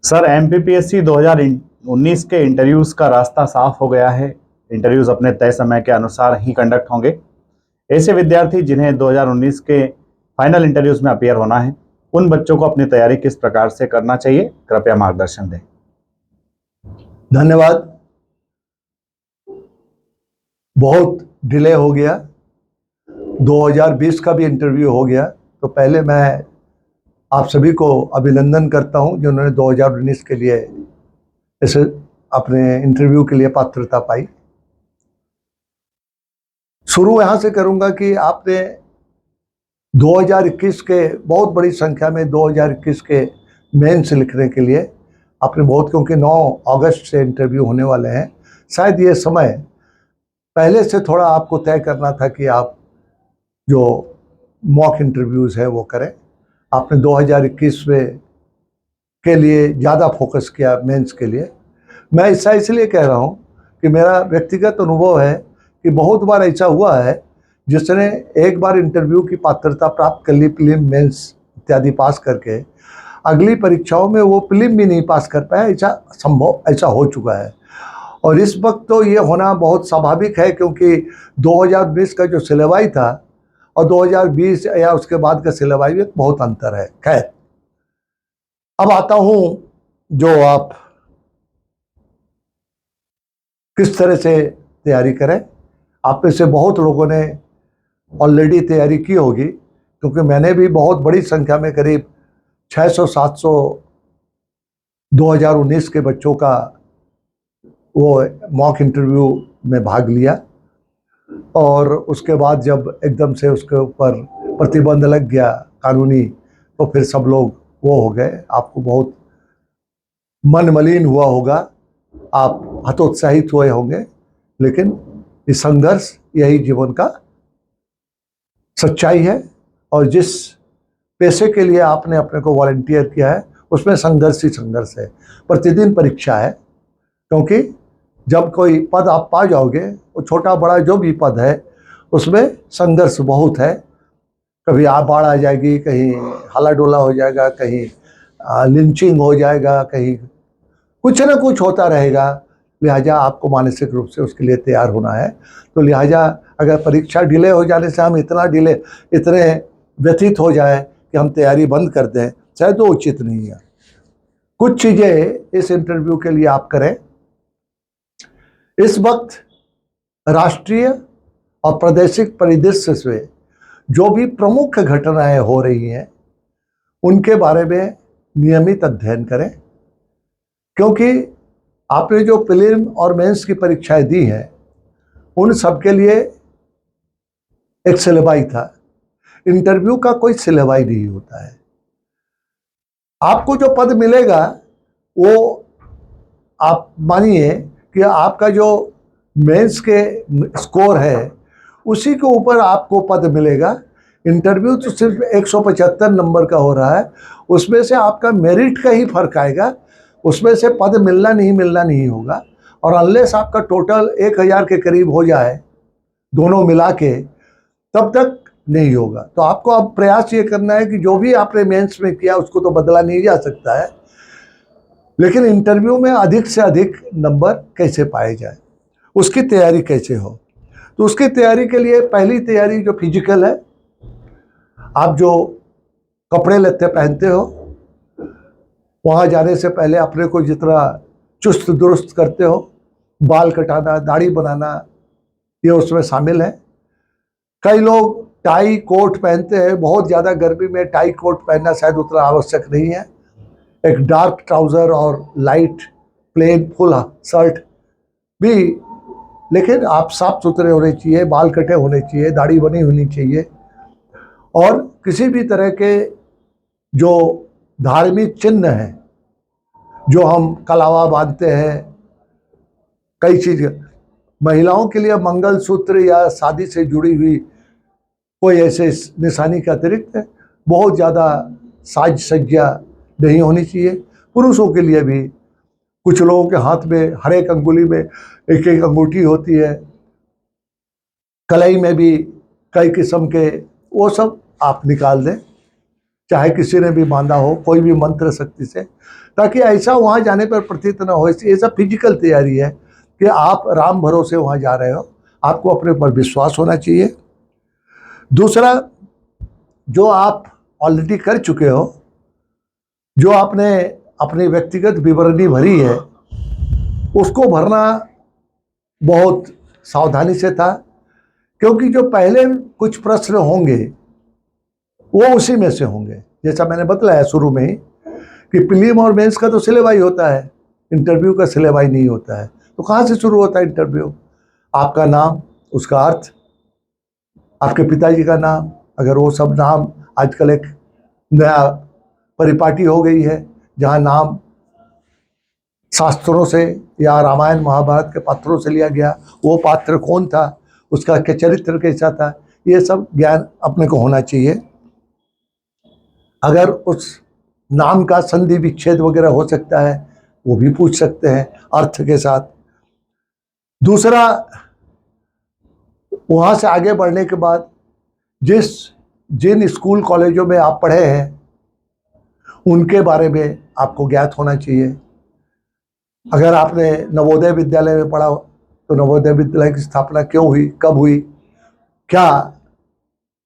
Sir MPPSC 2019 के interviews का रास्ता साफ हो गया है। इंटरव्यूज अपने तय समय के अनुसार ही कंडक्ट होंगे। ऐसे विद्यार्थी जिन्हें 2019 के फाइनल इंटरव्यूज में अपीयर होना है, उन बच्चों को अपनी तैयारी किस प्रकार से करना चाहिए, कृपया मार्गदर्शन दें। धन्यवाद। बहुत डिले हो गया, 2020 का भी इंटरव्यू हो गया। तो पहले मैं आप सभी को अभिनंदन करता हूं जिन्होंने 2019 के लिए इसे अपने इंटरव्यू के लिए पात्रता पाई। शुरू यहां से करूंगा कि आपने 2021 के बहुत बड़ी संख्या में 2021 के मेंस लिखने के लिए आपने बहुत, क्योंकि 9 अगस्त से इंटरव्यू होने वाले हैं, शायद ये समय पहले से थोड़ा आपको तय करना था कि आप जो मॉक इंटरव्यूज़ है वो करें। आपने 2021 में के लिए ज़्यादा फोकस किया मेंस के लिए। मैं ऐसा इसलिए कह रहा हूँ कि मेरा व्यक्तिगत अनुभव है कि बहुत बार ऐसा हुआ है जिसने एक बार इंटरव्यू की पात्रता प्राप्त कर ली, प्रीलिम मेंस इत्यादि पास करके, अगली परीक्षाओं में वो प्रीलिम भी नहीं पास कर पाया। ऐसा हो चुका है। और इस वक्त तो ये होना बहुत स्वाभाविक है, क्योंकि 2020 का जो सिलेबाई था और 2020 या उसके बाद का सिलेबाई में बहुत अंतर है। खैर, अब आता हूं जो आप किस तरह से तैयारी करें। आप में से बहुत लोगों ने ऑलरेडी तैयारी की होगी, क्योंकि मैंने भी बहुत बड़ी संख्या में करीब 600-700 2019 के बच्चों का वो मॉक इंटरव्यू में भाग लिया। और उसके बाद जब एकदम से उसके ऊपर प्रतिबंध लग गया कानूनी, तो फिर सब लोग वो हो गए। आपको बहुत मन मलिन हुआ होगा, आप हतोत्साहित हुए होंगे, लेकिन ये संघर्ष यही जीवन का सच्चाई है। और जिस पेशे के लिए आपने अपने को वॉलंटियर किया है उसमें संघर्ष ही संघर्ष है, प्रतिदिन परीक्षा है। क्योंकि जब कोई पद आप पा जाओगे, वो छोटा बड़ा जो भी पद है उसमें संघर्ष बहुत है। कभी आप बाढ़ आ जाएगी, कहीं हला डोला हो जाएगा, कहीं लिंचिंग हो जाएगा, कहीं कुछ ना कुछ होता रहेगा। लिहाजा आपको मानसिक रूप से उसके लिए तैयार होना है। तो लिहाजा अगर परीक्षा डिले हो जाने से हम इतने व्यथित हो जाए कि हम तैयारी बंद कर दें, शायद वो उचित नहीं है। कुछ चीज़ें इस इंटरव्यू के लिए आप करें। इस वक्त राष्ट्रीय और प्रादेशिक परिदृश्य से जो भी प्रमुख घटनाएं हो रही हैं उनके बारे में नियमित अध्ययन करें, क्योंकि आपने जो प्रीलिम और मेंस की परीक्षाएं दी हैं उन सब के लिए एक सिलेबाई था। इंटरव्यू का कोई सिलेबाई नहीं होता है। आपको जो पद मिलेगा वो आप मानिए कि आपका जो मेंस के स्कोर है उसी के ऊपर आपको पद मिलेगा। इंटरव्यू तो सिर्फ 175 नंबर का हो रहा है, उसमें से आपका मेरिट का ही फर्क आएगा, उसमें से पद मिलना नहीं होगा। और अनलेस आपका टोटल 1000 के करीब हो जाए दोनों मिला के, तब तक नहीं होगा। तो आपको अब प्रयास ये करना है कि जो भी आपने मेंस में किया उसको तो बदला नहीं जा सकता है, लेकिन इंटरव्यू में अधिक से अधिक नंबर कैसे पाए जाए, उसकी तैयारी कैसे हो। तो उसकी तैयारी के लिए पहली तैयारी जो फिजिकल है, आप जो कपड़े लत्ते पहनते हो, वहाँ जाने से पहले अपने को जितना चुस्त दुरुस्त करते हो, बाल कटाना, दाढ़ी बनाना, ये उसमें शामिल है। कई लोग टाई कोट पहनते हैं, बहुत ज़्यादा गर्मी में टाई कोट पहनना शायद उतना आवश्यक नहीं है। एक डार्क ट्राउज़र और लाइट प्लेन फुल शर्ट भी, लेकिन आप साफ सुथरे होने चाहिए, बाल कटे होने चाहिए, दाढ़ी बनी होनी चाहिए। और किसी भी तरह के जो धार्मिक चिन्ह हैं, जो हम कलावा बांधते हैं, कई चीज़, महिलाओं के लिए मंगलसूत्र या शादी से जुड़ी हुई कोई ऐसे निशानी के अतिरिक्त बहुत ज़्यादा साज सज्जा नहीं होनी चाहिए। पुरुषों के लिए भी कुछ लोगों के हाथ में हर एक अंगुली में एक एक अंगूठी होती है, कलाई में भी कई किस्म के, वो सब आप निकाल दें। चाहे किसी ने भी बांधा हो, कोई भी मंत्र शक्ति से, ताकि ऐसा वहाँ जाने पर प्रतीत न हो। ये सब फिजिकल तैयारी है कि आप राम भरोसे वहाँ जा रहे हो, आपको अपने ऊपर विश्वास होना चाहिए। दूसरा, जो आप ऑलरेडी कर चुके हो, जो आपने अपनी व्यक्तिगत विवरणी भरी है, उसको भरना बहुत सावधानी से था, क्योंकि जो पहले कुछ प्रश्न होंगे वो उसी में से होंगे। जैसा मैंने बतलाया शुरू में ही कि प्रीलिम और मेंस का तो सिलेबस होता है, इंटरव्यू का सिलेबस नहीं होता है। तो कहाँ से शुरू होता है इंटरव्यू? आपका नाम, उसका अर्थ, आपके पिताजी का नाम, अगर वो सब नाम, आजकल एक नया परिपाटी हो गई है जहाँ नाम शास्त्रों से या रामायण महाभारत के पात्रों से लिया गया, वो पात्र कौन था, उसका क्या चरित्र कैसा था, ये सब ज्ञान अपने को होना चाहिए। अगर उस नाम का संधि विच्छेद वगैरह हो सकता है, वो भी पूछ सकते हैं अर्थ के साथ। दूसरा, वहाँ से आगे बढ़ने के बाद जिन स्कूल कॉलेजों में आप पढ़े हैं उनके बारे में आपको ज्ञात होना चाहिए। अगर आपने नवोदय विद्यालय में पढ़ा तो नवोदय विद्यालय की स्थापना क्यों हुई, कब हुई, क्या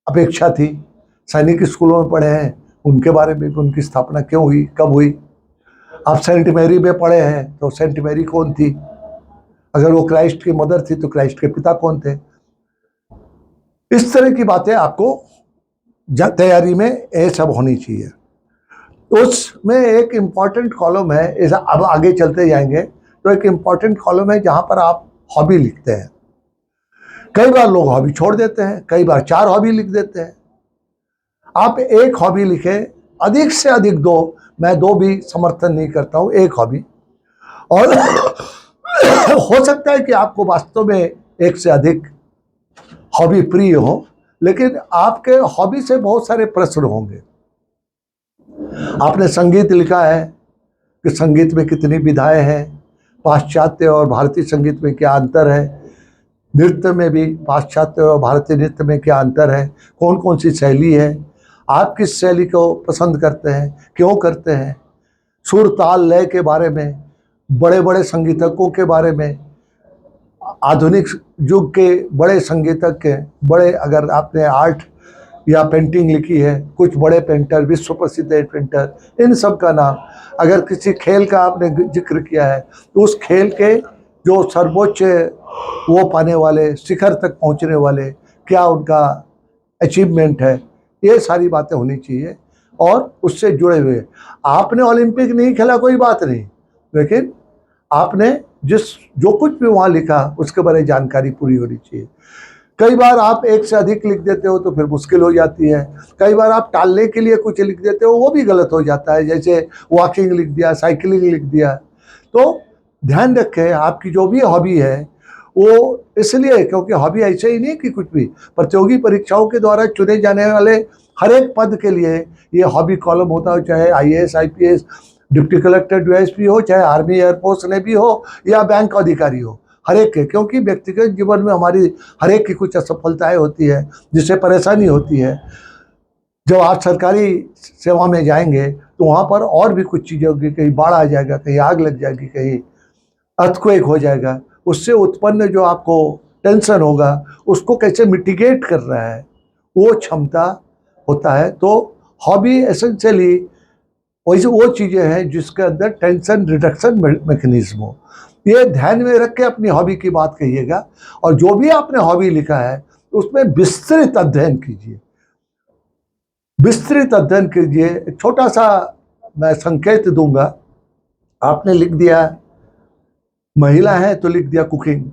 अपेक्षा थी। सैनिक स्कूलों में पढ़े हैं, उनके बारे में उनकी स्थापना क्यों हुई, कब हुई। आप सेंट मैरी में पढ़े हैं तो सेंट मैरी कौन थी, अगर वो क्राइस्ट की मदर थी तो क्राइस्ट के पिता कौन थे। इस तरह की बातें आपको तैयारी में ये सब होनी चाहिए। उसमें एक इम्पॉर्टेंट कॉलम है, ऐसा अब आगे चलते जाएंगे तो एक इम्पॉर्टेंट कॉलम है जहाँ पर आप हॉबी लिखते हैं। कई बार लोग हॉबी छोड़ देते हैं, कई बार 4 हॉबी लिख देते हैं। आप एक हॉबी लिखे, अधिक से अधिक 2, मैं 2 भी समर्थन नहीं करता हूँ, एक हॉबी। और हो सकता है कि आपको वास्तव में एक से अधिक हॉबी प्रिय हो, लेकिन आपके हॉबी से बहुत सारे प्रश्न होंगे। आपने संगीत लिखा है कि संगीत में कितनी विधाएं हैं, पाश्चात्य और भारतीय संगीत में क्या अंतर है, नृत्य में भी पाश्चात्य और भारतीय नृत्य में क्या अंतर है, कौन कौन सी शैली है, आप किस शैली को पसंद करते हैं, क्यों करते हैं, सुर ताल लय के बारे में, बड़े बड़े संगीतकों के बारे में, आधुनिक युग के बड़े संगीतज्ञ, बड़े, अगर आपने आर्ट या पेंटिंग लिखी है, कुछ बड़े पेंटर, विश्व प्रसिद्ध पेंटर, इन सब का नाम। अगर किसी खेल का आपने जिक्र किया है तो उस खेल के जो सर्वोच्च वो पाने वाले, शिखर तक पहुंचने वाले, क्या उनका अचीवमेंट है, ये सारी बातें होनी चाहिए। और उससे जुड़े हुए, आपने ओलंपिक नहीं खेला कोई बात नहीं, लेकिन आपने जो कुछ भी वहाँ लिखा उसके बारे में जानकारी पूरी होनी चाहिए। कई बार आप एक से अधिक लिख देते हो तो फिर मुश्किल हो जाती है। कई बार आप टालने के लिए कुछ लिख देते हो, वो भी गलत हो जाता है, जैसे वॉकिंग लिख दिया, साइकिलिंग लिख दिया। तो ध्यान रखें, आपकी जो भी हॉबी है वो इसलिए, क्योंकि हॉबी ऐसे ही नहीं कि कुछ भी, प्रतियोगी परीक्षाओं के द्वारा चुने जाने वाले हर एक पद के लिए ये हॉबी कॉलम होता हो, चाहे IAS IPS deputy collector DSP हो, चाहे आर्मी एयरफोर्स नेवी हो या बैंक अधिकारी हो, हर एक के। क्योंकि व्यक्तिगत जीवन में हमारी हर एक की कुछ असफलताएं होती है, जिससे परेशानी होती है। जब आप सरकारी सेवा में जाएंगे तो वहाँ पर और भी कुछ चीज़ें होगी, कहीं बाढ़ आ जाएगा, कहीं आग लग जाएगी, कहीं अर्थक्वेक हो जाएगा, उससे उत्पन्न जो आपको टेंशन होगा उसको कैसे मिटिगेट कर रहा है, वो क्षमता होता है। तो हॉबी एसेंशियली वैसे वो चीज़ें हैं जिसके अंदर टेंशन रिडक्शन मैकेनिज्म हो। ये ध्यान में रख के अपनी हॉबी की बात कहिएगा, और जो भी आपने हॉबी लिखा है उसमें विस्तृत अध्ययन कीजिए, विस्तृत अध्ययन कीजिए। एक छोटा सा मैं संकेत दूंगा, आपने लिख दिया महिला है तो लिख दिया कुकिंग।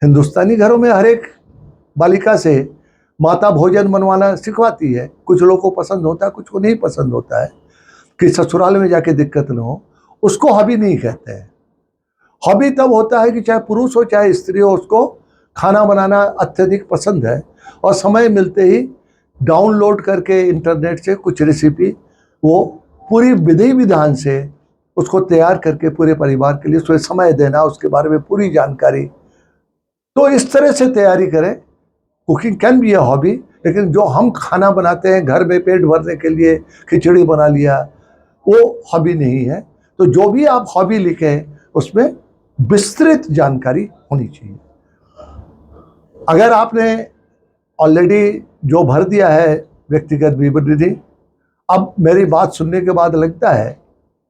हिंदुस्तानी घरों में हर एक बालिका से माता भोजन बनवाना सिखवाती है, कुछ लोगों को पसंद होता है, कुछ को नहीं पसंद होता है, कि ससुराल में जाके दिक्कत न हो, उसको हॉबी नहीं कहते हैं। हॉबी तब होता है कि चाहे पुरुष हो चाहे स्त्री हो, उसको खाना बनाना अत्यधिक पसंद है और समय मिलते ही डाउनलोड करके इंटरनेट से कुछ रेसिपी वो पूरी विधि विधान से उसको तैयार करके पूरे परिवार के लिए उसमें समय देना, उसके बारे में पूरी जानकारी। तो इस तरह से तैयारी करें cooking can be a hobby, लेकिन जो हम खाना बनाते हैं घर में पेट भरने के लिए, खिचड़ी बना लिया, वो हॉबी नहीं है। तो जो भी आप हॉबी लिखें उसमें विस्तृत जानकारी होनी चाहिए। अगर आपने ऑलरेडी जो भर दिया है व्यक्तिगत विवरणी, अब मेरी बात सुनने के बाद लगता है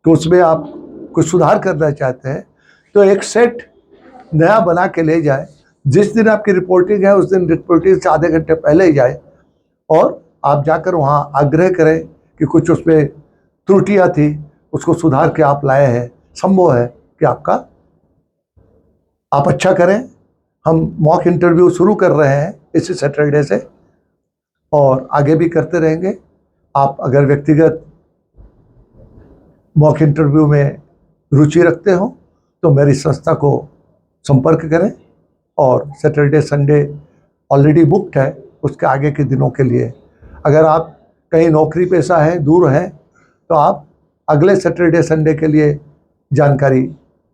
कि उसमें आप कुछ सुधार करना चाहते हैं, तो एक सेट नया बना के ले जाए। जिस दिन आपकी रिपोर्टिंग है उस दिन रिपोर्टिंग से आधे घंटे पहले ही जाए और आप जाकर वहाँ आग्रह करें कि कुछ उसमें त्रुटियाँ थी, उसको सुधार के आप लाए हैं। संभव है कि आप अच्छा करें। हम मॉक इंटरव्यू शुरू कर रहे हैं इसी सैटरडे से और आगे भी करते रहेंगे। आप अगर व्यक्तिगत मॉक इंटरव्यू में रुचि रखते हो तो मेरी संस्था को संपर्क करें, और सैटरडे संडे ऑलरेडी बुक्ड है उसके आगे के दिनों के लिए। अगर आप कहीं नौकरी पेशा हैं, दूर हैं, तो आप अगले सैटरडे संडे के लिए जानकारी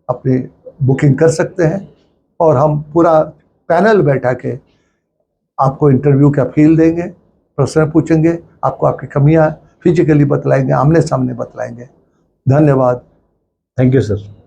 अपनी बुकिंग कर सकते हैं और हम पूरा पैनल बैठा के आपको इंटरव्यू का फील देंगे, प्रश्न पूछेंगे, आपको आपकी कमियां फिजिकली बतलाएंगे, आमने सामने बतलाएंगे। धन्यवाद। Thank you sir.